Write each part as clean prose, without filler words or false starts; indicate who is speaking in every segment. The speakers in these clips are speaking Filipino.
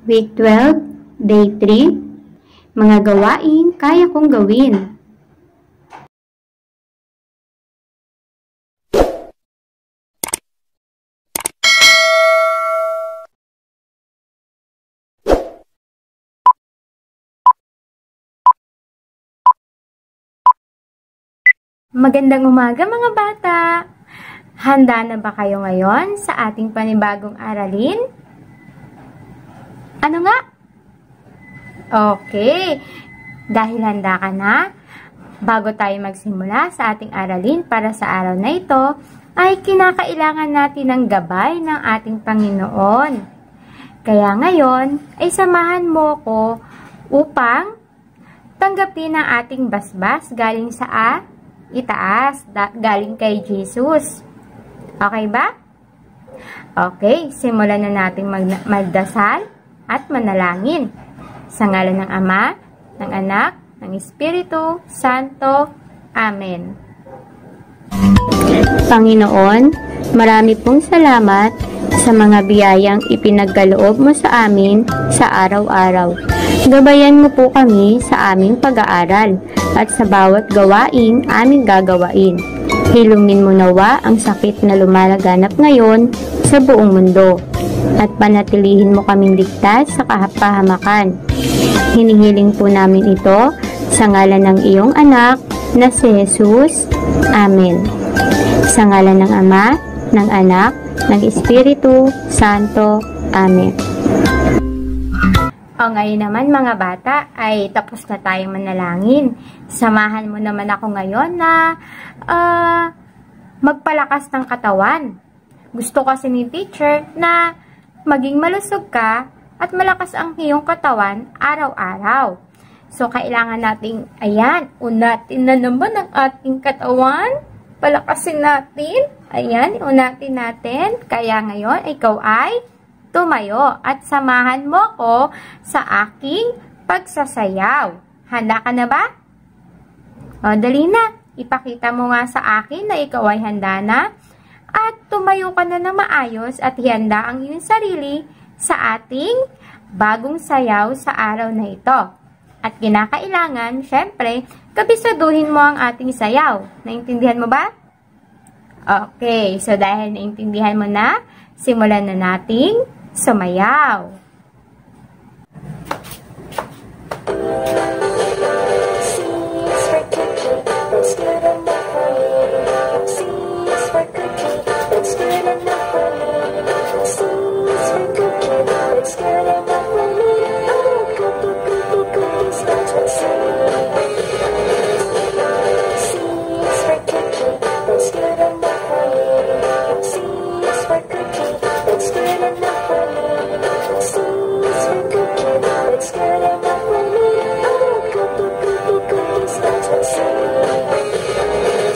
Speaker 1: Week 12, Day 3, mga gawain kaya kong gawin. Magandang umaga mga bata! Handa na ba kayo ngayon sa ating panibagong aralin? Ano nga? Okay, dahil handa ka na, bago tayo magsimula sa ating aralin para sa araw na ito, ay kinakailangan natin ng gabay ng ating Panginoon. Kaya ngayon, ay samahan mo ko upang tanggapin ang ating basbas galing sa itaas, galing kay Jesus. Okay ba? Okay, simulan na natin magdasal at manalangin. Sa ngalan ng Ama, ng Anak, ng Espiritu Santo. Amen. Panginoon, marami pong salamat sa mga biyayang ipinagkaloob mo sa amin sa araw-araw. Gabayan mo po kami sa aming pag-aaral at sa bawat gawaing aming gagawain. Hilungin mo nawa ang sakit na lumalaganap ngayon sa buong mundo at panatilihin mo kaming ligtas sa kapahamakan. Hinihiling po namin ito sa ngalan ng iyong anak na si Jesus. Amen. Sa ngalan ng Ama, ng Anak, ng Espiritu Santo. Amen. O ngayon naman mga bata ay tapos na tayong manalangin. Samahan mo naman ako ngayon na magpalakas ng katawan. Gusto kasi ni teacher na maging malusog ka at malakas ang iyong katawan araw-araw. So kailangan nating, ayan, unatin na naman ang ating katawan. Palakasin natin. Ayan, unatin natin. Kaya ngayon, ikaw ay tumayo at samahan mo ko sa aking pagsasayaw. Handa ka na ba? O, dali na. Ipakita mo nga sa akin na ikaw ay handa na at tumayo ka na na maayos at ihanda ang iyong sarili sa ating bagong sayaw sa araw na ito. At kinakailangan, syempre, kabisaduhin mo ang ating sayaw. Naintindihan mo ba? Okay, so dahil naintindihan mo na, simulan na nating sumayaw.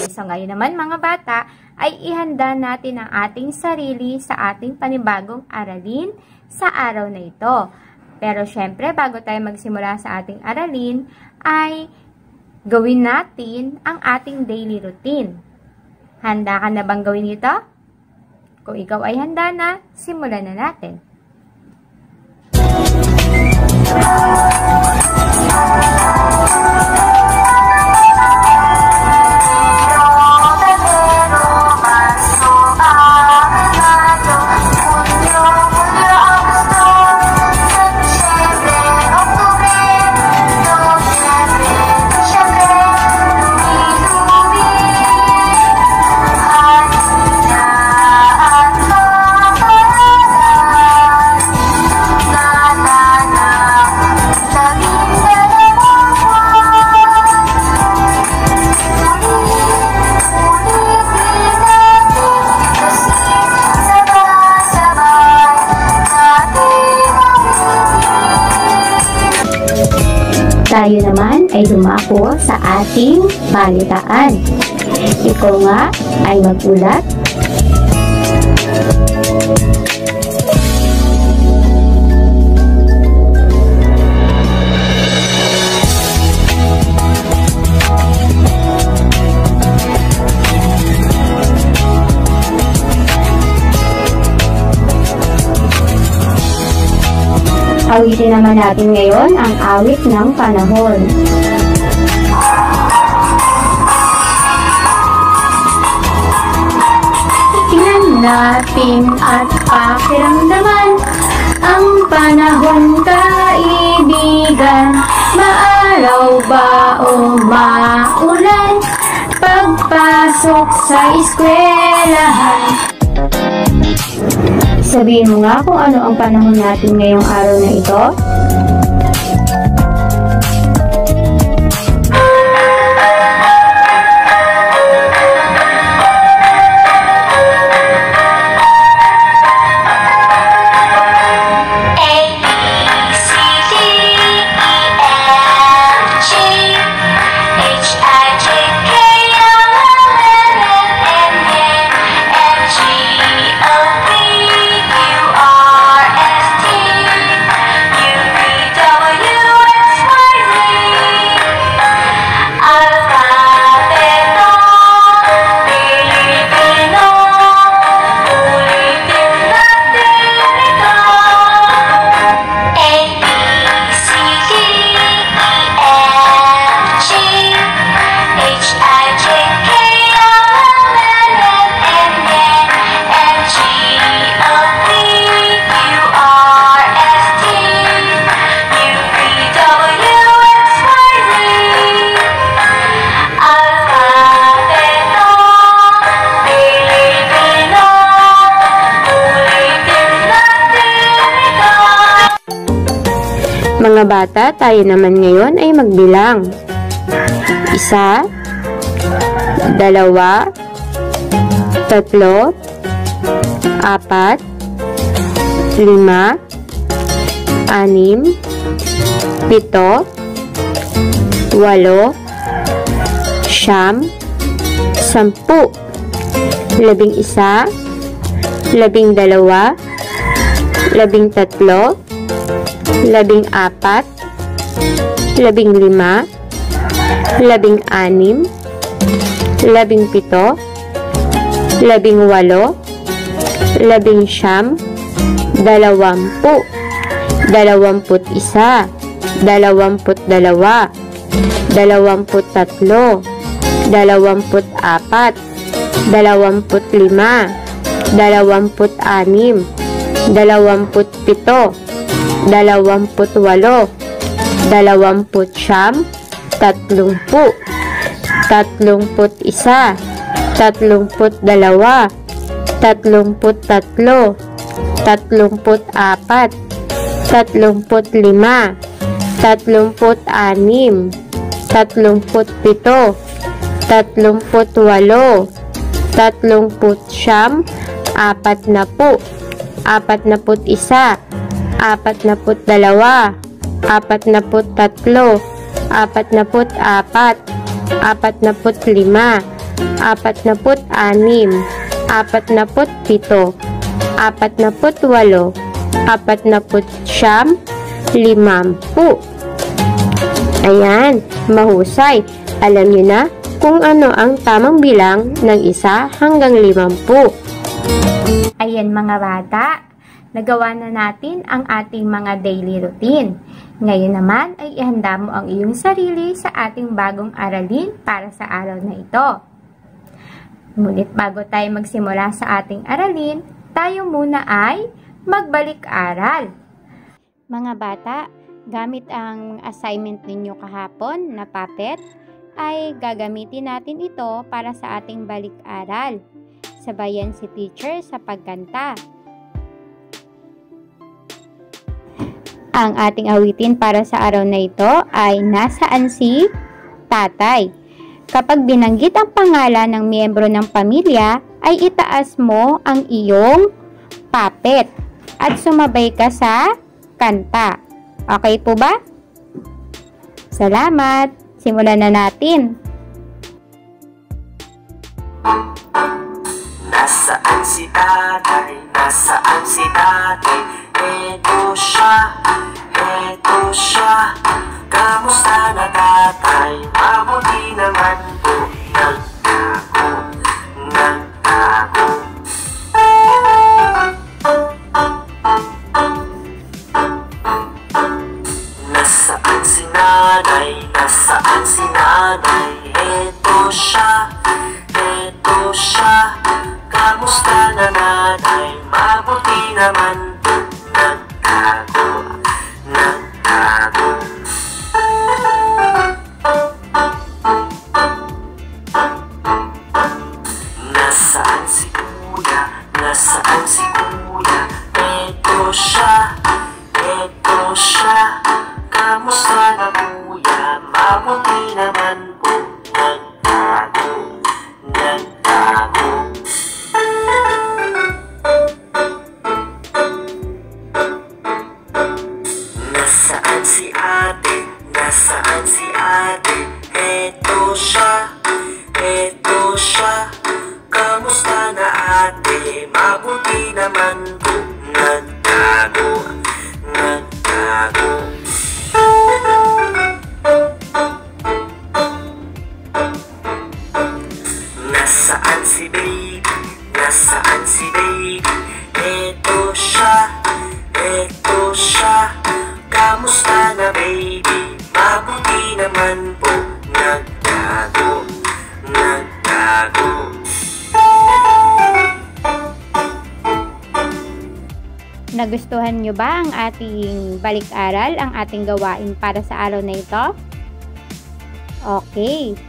Speaker 1: So ngayon naman mga bata ay ihanda natin ang ating sarili sa ating panibagong aralin sa araw na ito. Pero syempre bago tayo magsimula sa ating aralin ay gawin natin ang ating daily routine. Handa ka na bang gawin ito? Kung ikaw ay handa na, simulan na natin. Tayo naman ay dumako sa ating balitaan. Ikaw nga ay magulat. Awitin naman natin ngayon ang awit ng panahon. Tingnan natin at pakiramdaman ang panahon, kaibigan. Maaraw ba o maulan pagpasok sa eskwelahan? Sabihin mo nga kung ano ang panahon natin ngayong araw na ito. Mga bata, tayo naman ngayon ay magbilang. 1, 2, 3, 4, 5, 6, 6, 7, 8, 9, 10, 11, 12, 13, 14, 15, 16, 17, 18, 19, Ayan, mahusay. Alam niyo na kung ano ang tamang bilang ng 1 hanggang 50. Ayan mga bata, nagawa na natin ang ating mga daily routine. Ngayon naman ay ihanda mo ang iyong sarili sa ating bagong aralin para sa araw na ito. Ngunit bago tayo magsimula sa ating aralin, tayo muna ay magbalik-aral. Mga bata, gamit ang assignment ninyo kahapon na puppet, ay gagamitin natin ito para sa ating balik-aral. Sabayan si teacher sa pagkanta. Ang ating awitin para sa araw na ito ay Nasaan si Tatay? Kapag binanggit ang pangalan ng miyembro ng pamilya, ay itaas mo ang iyong puppet at sumabay ka sa kanta. Okay po ba? Salamat! Simulan na natin.
Speaker 2: Nasaan si tatay? Nasaan si tatay? Eto siya. Kamusta na tatay? Mabuti naman po. Nagtago. naman po nagtago, nagtago. Nasaan si kuya? Nasaan si kuya? Eto siya, eto siya. Kamusta na kuya? Mabuti naman po nagtago, nagtago. Nasaan si ate? Nasaan si ate? Eto siya, eto siya. Kamusta na ate? Mabuti naman po nagtago, nagtago. Nasaan si baby? Nasaan si baby? Eto siya, eto siya. Kamusta na baby? Mabuti naman po nagtago, nagtago.
Speaker 1: Nagustuhan nyo ba ang ating balik-aral, ang ating gawain para sa araw na ito? Okay.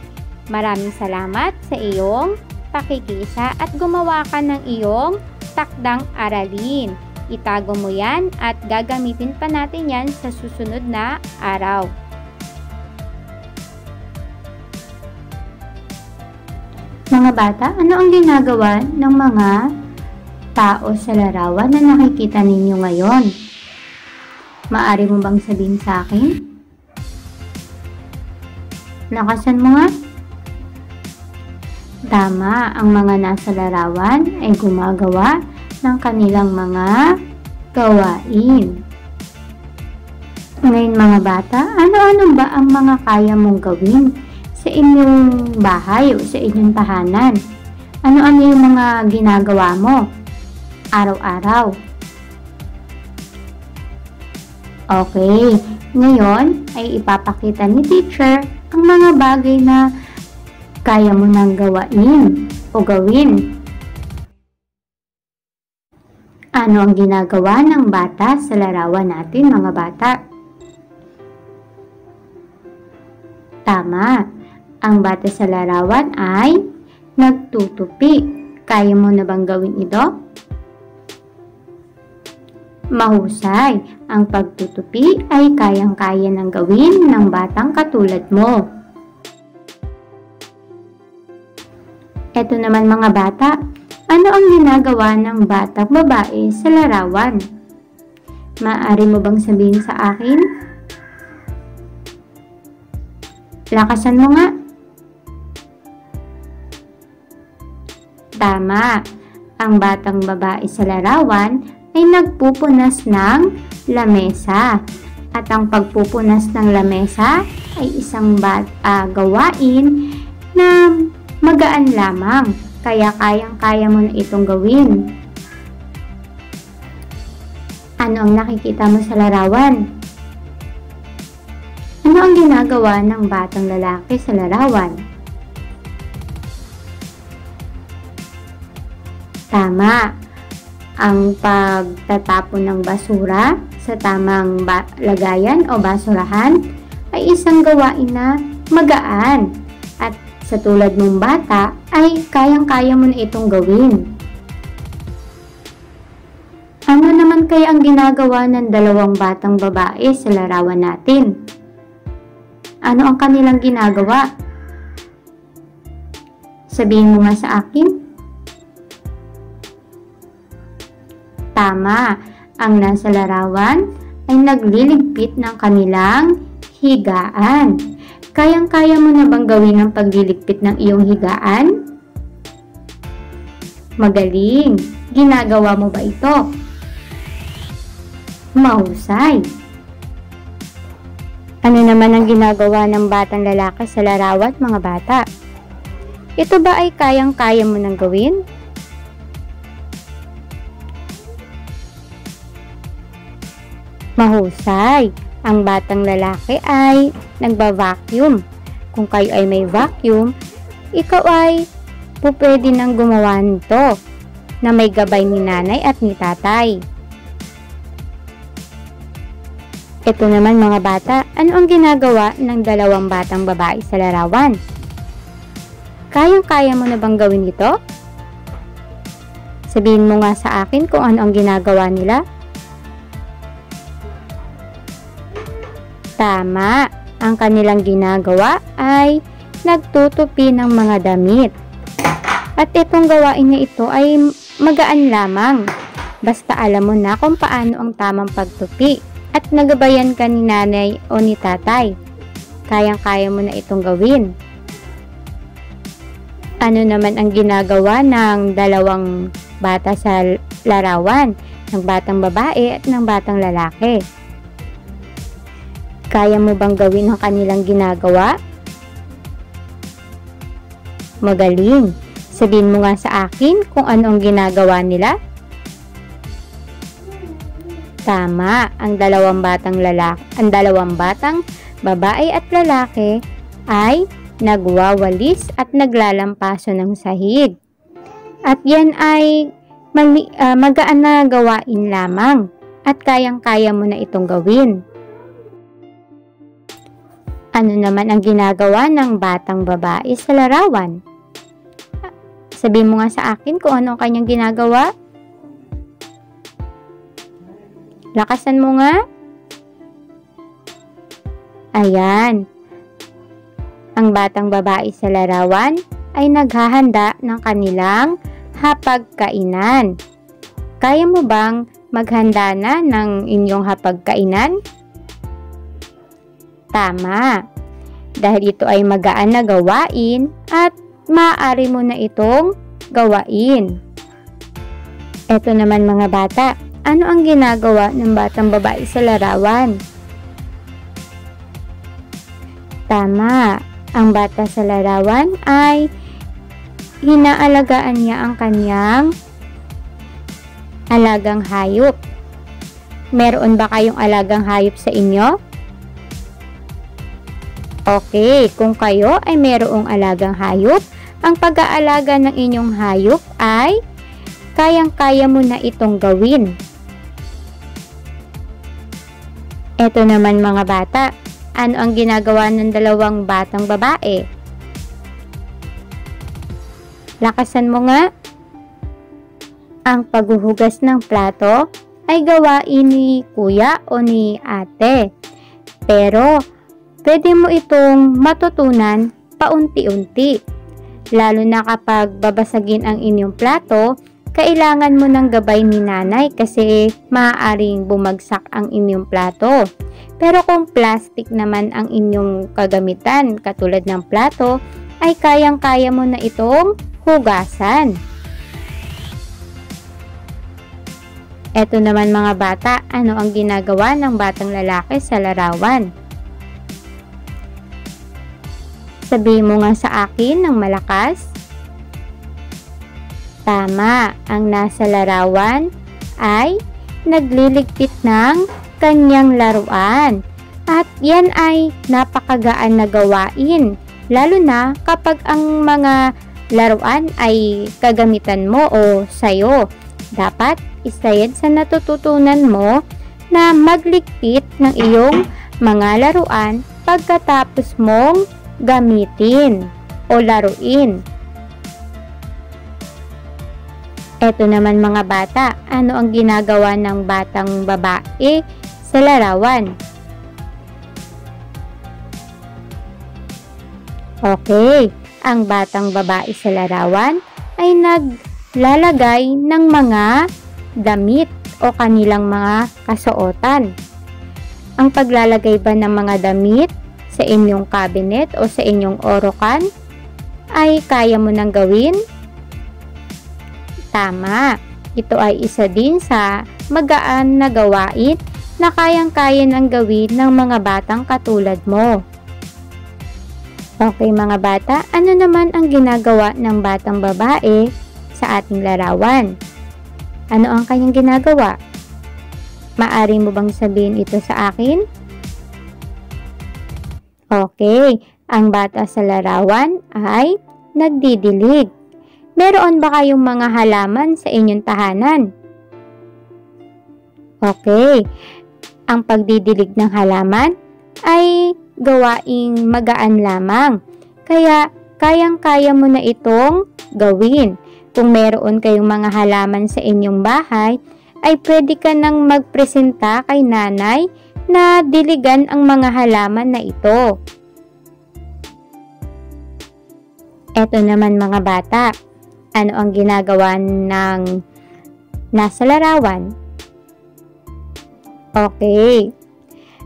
Speaker 1: Maraming salamat sa iyong pakikiisa at gumawa ka ng iyong takdang aralin. Itago mo yan at gagamitin pa natin yan sa susunod na araw. Mga bata, ano ang ginagawa ng mga tao sa larawan na nakikita ninyo ngayon? Maaari mo bang sabihin sa akin? Lakasan mo nga. Tama, ang mga nasa larawan ay gumagawa ng kanilang mga gawain. Ngayon mga bata, ano-ano ba ang mga kaya mong gawin sa inyong bahay o sa inyong tahanan? Ano-ano yung mga ginagawa mo araw-araw? Okay, ngayon ay ipapakita ni teacher ang mga bagay na kaya mo nang gawain o gawin. Ano ang ginagawa ng bata sa larawan natin, mga bata? Tama, ang bata sa larawan ay nagtutupi. Kaya mo na bang gawin ito? Mahusay, ang pagtutupi ay kayang-kaya ng gawin ng batang katulad mo. Eto naman mga bata, ano ang ginagawa ng batang babae sa larawan? Maaari mo bang sabihin sa akin? Lakasan mo nga. Tama, ang batang babae sa larawan ay nagpupunas ng lamesa. At ang pagpupunas ng lamesa ay isang gawain na magaan lamang, kaya kayang-kaya mo na itong gawin. Ano ang nakikita mo sa larawan? Ano ang ginagawa ng batang lalaki sa larawan? Tama, ang pagtatapon ng basura sa tamang lagayan o basurahan ay isang gawain na magaan. At sa tulad mong bata, ay kayang-kaya mo na itong gawin. Ano naman kaya ang ginagawa ng dalawang batang babae sa larawan natin? Ano ang kanilang ginagawa? Sabihin mo nga sa akin. Tama, ang nasa larawan ay nagliligpit ng kanilang higaan. Kayang-kaya mo na bang gawin ang pagliligpit ng iyong higaan? Magaling! Ginagawa mo ba ito? Mahusay! Ano naman ang ginagawa ng batang lalaki sa larawan, mga bata? Ito ba ay kayang-kaya mo nang gawin? Mahusay! Ang batang lalaki ay nagba-vacuum. Kung kayo ay may vacuum, ikaw ay pwede nang gumawa nito na may gabay ni nanay at ni tatay. Ito naman mga bata, ano ang ginagawa ng dalawang batang babae sa larawan? Kayang-kaya mo na bang gawin ito? Sabihin mo nga sa akin kung ano ang ginagawa nila. Tama, ang kanilang ginagawa ay nagtutupi ng mga damit. At itong gawain na ito ay magaan lamang. Basta alam mo na kung paano ang tamang pagtupi at nagabayan ka ni nanay o ni tatay. Kayang-kaya mo na itong gawin. Ano naman ang ginagawa ng dalawang bata sa larawan, ng batang babae at ng batang lalaki? Kaya mo bang gawin ang kanilang ginagawa? Magaling! Sabihin mo nga sa akin kung ano ang ginagawa nila. Tama, ang dalawang batang babae at lalaki ay nagwawalis at naglalampaso ng sahig. At yan ay magaan na gawain lamang at kayang-kaya mo na itong gawin. Ano naman ang ginagawa ng batang babae sa larawan? Sabihin mo nga sa akin kung ano ang kanyang ginagawa. Lakasan mo nga. Ayan. Ang batang babae sa larawan ay naghahanda ng kanilang hapagkainan. Kaya mo bang maghanda na ng inyong hapagkainan? Tama. Dahil ito ay magaan na gawain at maaari mo na itong gawain. Ito naman mga bata, ano ang ginagawa ng batang babae sa larawan? Tama, ang bata sa larawan ay hinaalagaan niya ang kanyang alagang hayop. Meron ba kayong alagang hayop sa inyo? Okay, kung kayo ay mayroong alagang hayop, ang pag-aalaga ng inyong hayop ay kayang-kaya mo na itong gawin. Ito naman mga bata, ano ang ginagawa ng dalawang batang babae? Lakasan mo nga. Ang paghuhugas ng plato ay gawain ni kuya o ni ate. Pero, pwede mo itong matutunan paunti-unti. Lalo na kapag babasagin ang inyong plato, kailangan mo ng gabay ni nanay kasi maaaring bumagsak ang inyong plato. Pero kung plastic naman ang inyong kagamitan, katulad ng plato, ay kayang-kaya mo na itong hugasan. Eto naman mga bata, ano ang ginagawa ng batang lalaki sa larawan? Sabihin mo nga sa akin ng malakas. Tama, ang nasa larawan ay nagliligpit ng kanyang laruan. At yan ay napakagaan na gawain, lalo na kapag ang mga laruan ay kagamitan mo o sayo. Dapat isayad sa natututunan mo na magligpit ng iyong mga laruan pagkatapos mong gamitin o laruin. Eto naman mga bata, ano ang ginagawa ng batang babae sa larawan? Okay, ang batang babae sa larawan ay naglalagay ng mga damit o kanilang mga kasuotan. Ang paglalagay ba ng mga damit sa inyong cabinet o sa inyong orokan ay kaya mo nang gawin? Tama, ito ay isa din sa magaan na gawain na kayang-kaya nang gawin ng mga batang katulad mo. Okay mga bata, ano naman ang ginagawa ng batang babae sa ating larawan? Ano ang kanyang ginagawa? Maaari mo bang sabihin ito sa akin? Okay, ang bata sa larawan ay nagdidilig. Meron ba kayong mga halaman sa inyong tahanan? Okay, ang pagdidilig ng halaman ay gawaing magaan lamang. Kaya kayang-kaya mo na itong gawin. Kung meron kayong mga halaman sa inyong bahay, ay pwede ka nang magpresenta kay nanay na diligan ang mga halaman na ito. Eto naman mga bata, ano ang ginagawa ng nasa larawan? Okay,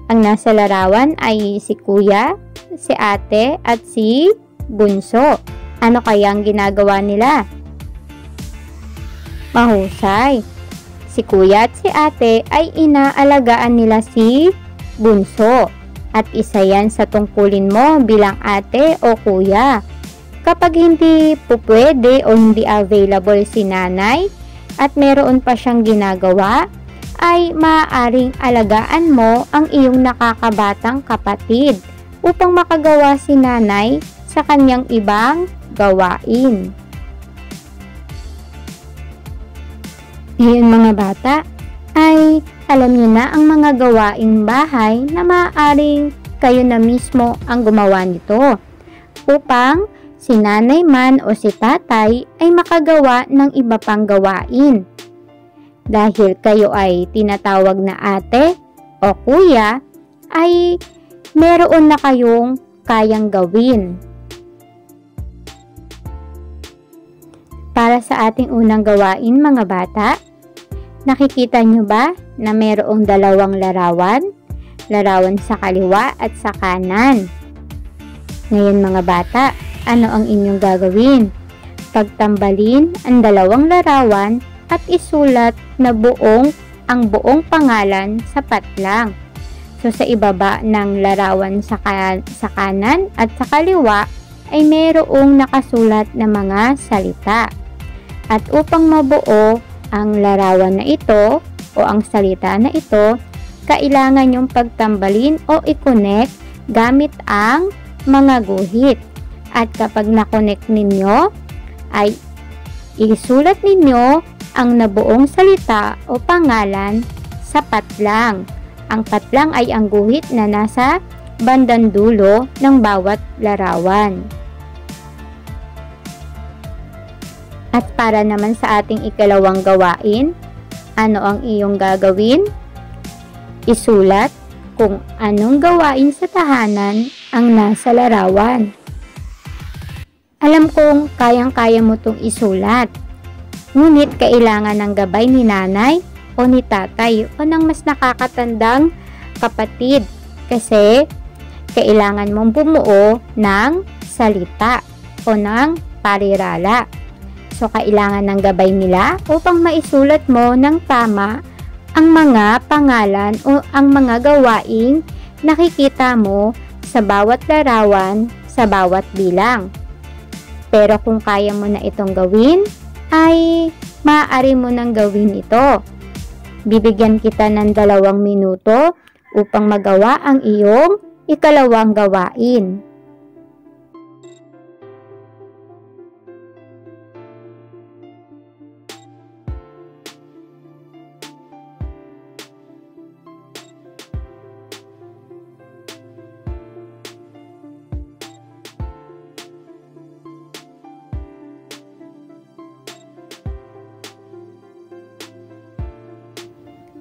Speaker 1: ang nasa larawan ay si kuya, si ate, at si bunso. Ano kaya ang ginagawa nila? Mahusay. Si kuya at si ate ay inaalagaan nila si bunso. At isa yan sa tungkulin mo bilang ate o kuya. Kapag hindi pupwede o hindi available si nanay at meron pa siyang ginagawa, ay maaaring alagaan mo ang iyong nakakabatang kapatid upang makagawa si nanay sa kanyang ibang gawain. Ngayon mga bata, ay alam niyo na ang mga gawaing bahay na maaaring kayo na mismo ang gumawa nito upang si nanay man o si tatay ay makagawa ng iba pang gawain. Dahil kayo ay tinatawag na ate o kuya, ay meron na kayong kayang gawin. Para sa ating unang gawain mga bata, nakikita nyo ba na merong dalawang larawan? Larawan sa kaliwa at sa kanan. Ngayon mga bata, ano ang inyong gagawin? Pagtambalin ang dalawang larawan at isulat na ang buong pangalan sa patlang. So sa ibaba ng larawan sa kanan at sa kaliwa ay mayroong nakasulat na mga salita. At upang mabuo ang larawan na ito o ang salita na ito, kailangan yung pagtambalin o i-connect gamit ang mga guhit. At kapag na-connect ninyo, ay isulat ninyo ang nabuong salita o pangalan sa patlang. Ang patlang ay ang guhit na nasa bandang dulo ng bawat larawan. At para naman sa ating ikalawang gawain, ano ang iyong gagawin? Isulat kung anong gawain sa tahanan ang nasa larawan. Alam kong kayang-kaya mo itong isulat. Ngunit kailangan ng gabay ni nanay o ni tatay o ng mas nakakatandang kapatid kasi kailangan mong bumuo ng salita o ng parirala. So kailangan ng gabay nila upang maisulat mo ng tama ang mga pangalan o ang mga gawaing nakikita mo sa bawat larawan sa bawat bilang. Pero kung kaya mo na itong gawin, ay maaari mo nang gawin ito. Bibigyan kita ng 2 minuto upang magawa ang iyong ikalawang gawain.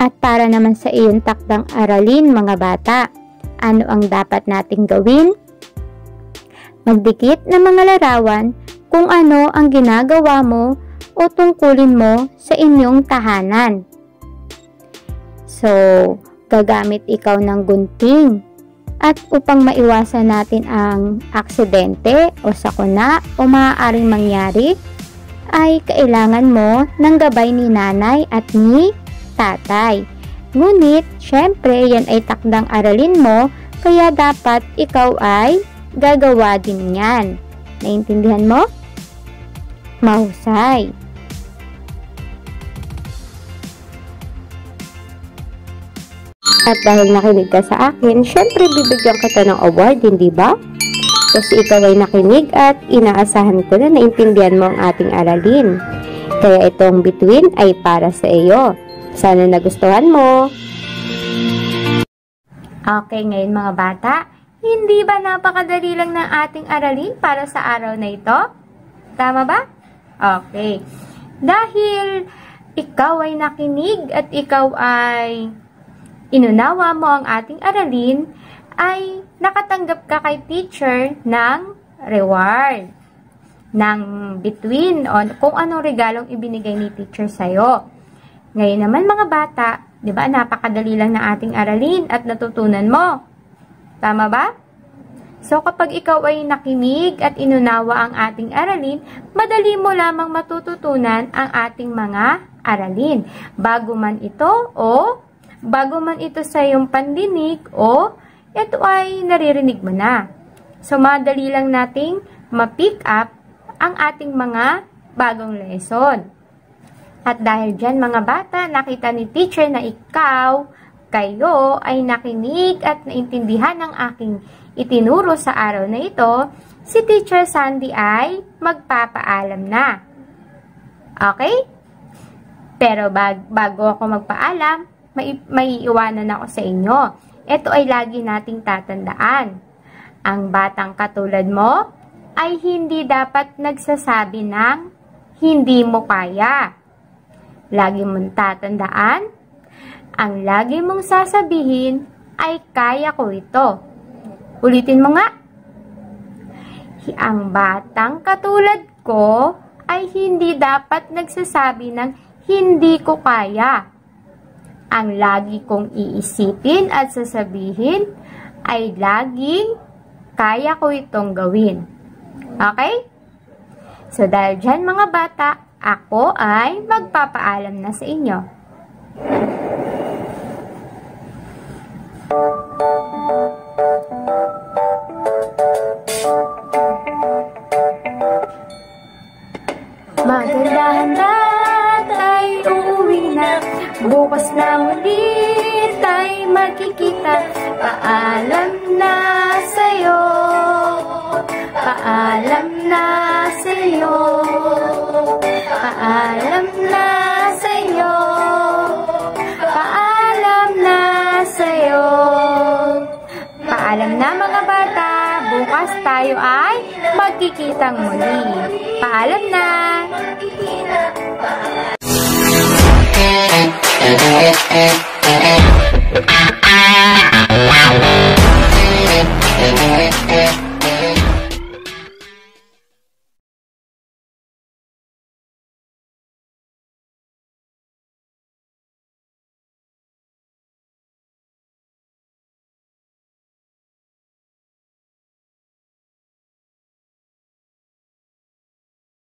Speaker 1: At para naman sa iyong takdang aralin mga bata, ano ang dapat nating gawin? Magdikit ng mga larawan kung ano ang ginagawa mo o tungkulin mo sa inyong tahanan. So, gagamit ikaw ng gunting. At upang maiwasan natin ang aksidente o sakuna o maaaring mangyari, ay kailangan mo ng gabay ni nanay at ni tatay. Ngunit, syempre, yan ay takdang aralin mo, kaya dapat ikaw ay gagawa din yan. Naintindihan mo? Mahusay. At dahil nakinig ka sa akin, syempre bibigyan kita ng award, hindi ba? Kasi ikaw ay nakinig at inaasahan ko na naintindihan mo ang ating aralin. Kaya itong bituin ay para sa iyo. Sana nagustuhan mo. Okay, ngayon mga bata, hindi ba napakadali lang ng ating aralin para sa araw na ito? Tama ba? Okay. Dahil ikaw ay nakinig at ikaw ay inunawa mo ang ating aralin, ay nakatanggap ka kay teacher ng reward. Ng between o kung anong regalong ibinigay ni teacher sa'yo. Ngayon naman mga bata, di ba, napakadali lang na ating aralin at natutunan mo. Tama ba? So, kapag ikaw ay nakinig at inunawa ang ating aralin, madali mo lamang matututunan ang ating mga aralin. Bago man ito sa iyong pandinig o ito ay naririnig mo na. So, madali lang nating ma-pick up ang ating mga bagong lesson. At dahil dyan mga bata, nakita ni teacher na kayo ay nakinig at naintindihan ng aking itinuro sa araw na ito, si Teacher Sandy ay magpapaalam na. Okay? Pero bago ako magpaalam, may iwanan ako sa inyo. Ito ay lagi nating tatandaan. Ang batang katulad mo ay hindi dapat nagsasabi ng hindi mo kaya. Lagi mong tatandaan, ang lagi mong sasabihin ay kaya ko ito. Ulitin mo nga. Ang batang katulad ko ay hindi dapat nagsasabi ng hindi ko kaya. Ang lagi kong iisipin at sasabihin ay laging kaya ko itong gawin. Okay? So dahil dyan mga bata, ako ay magpapaalam na sa inyo. Maganda-handa tayo uuwi na, bukas na ulit ay magkikita. Paalam na sa'yo, paalam na sa'yo, paalam na sa'yo, paalam na sa'yo. Paalam na mga bata, bukas tayo ay magkikitang muli. Paalam na!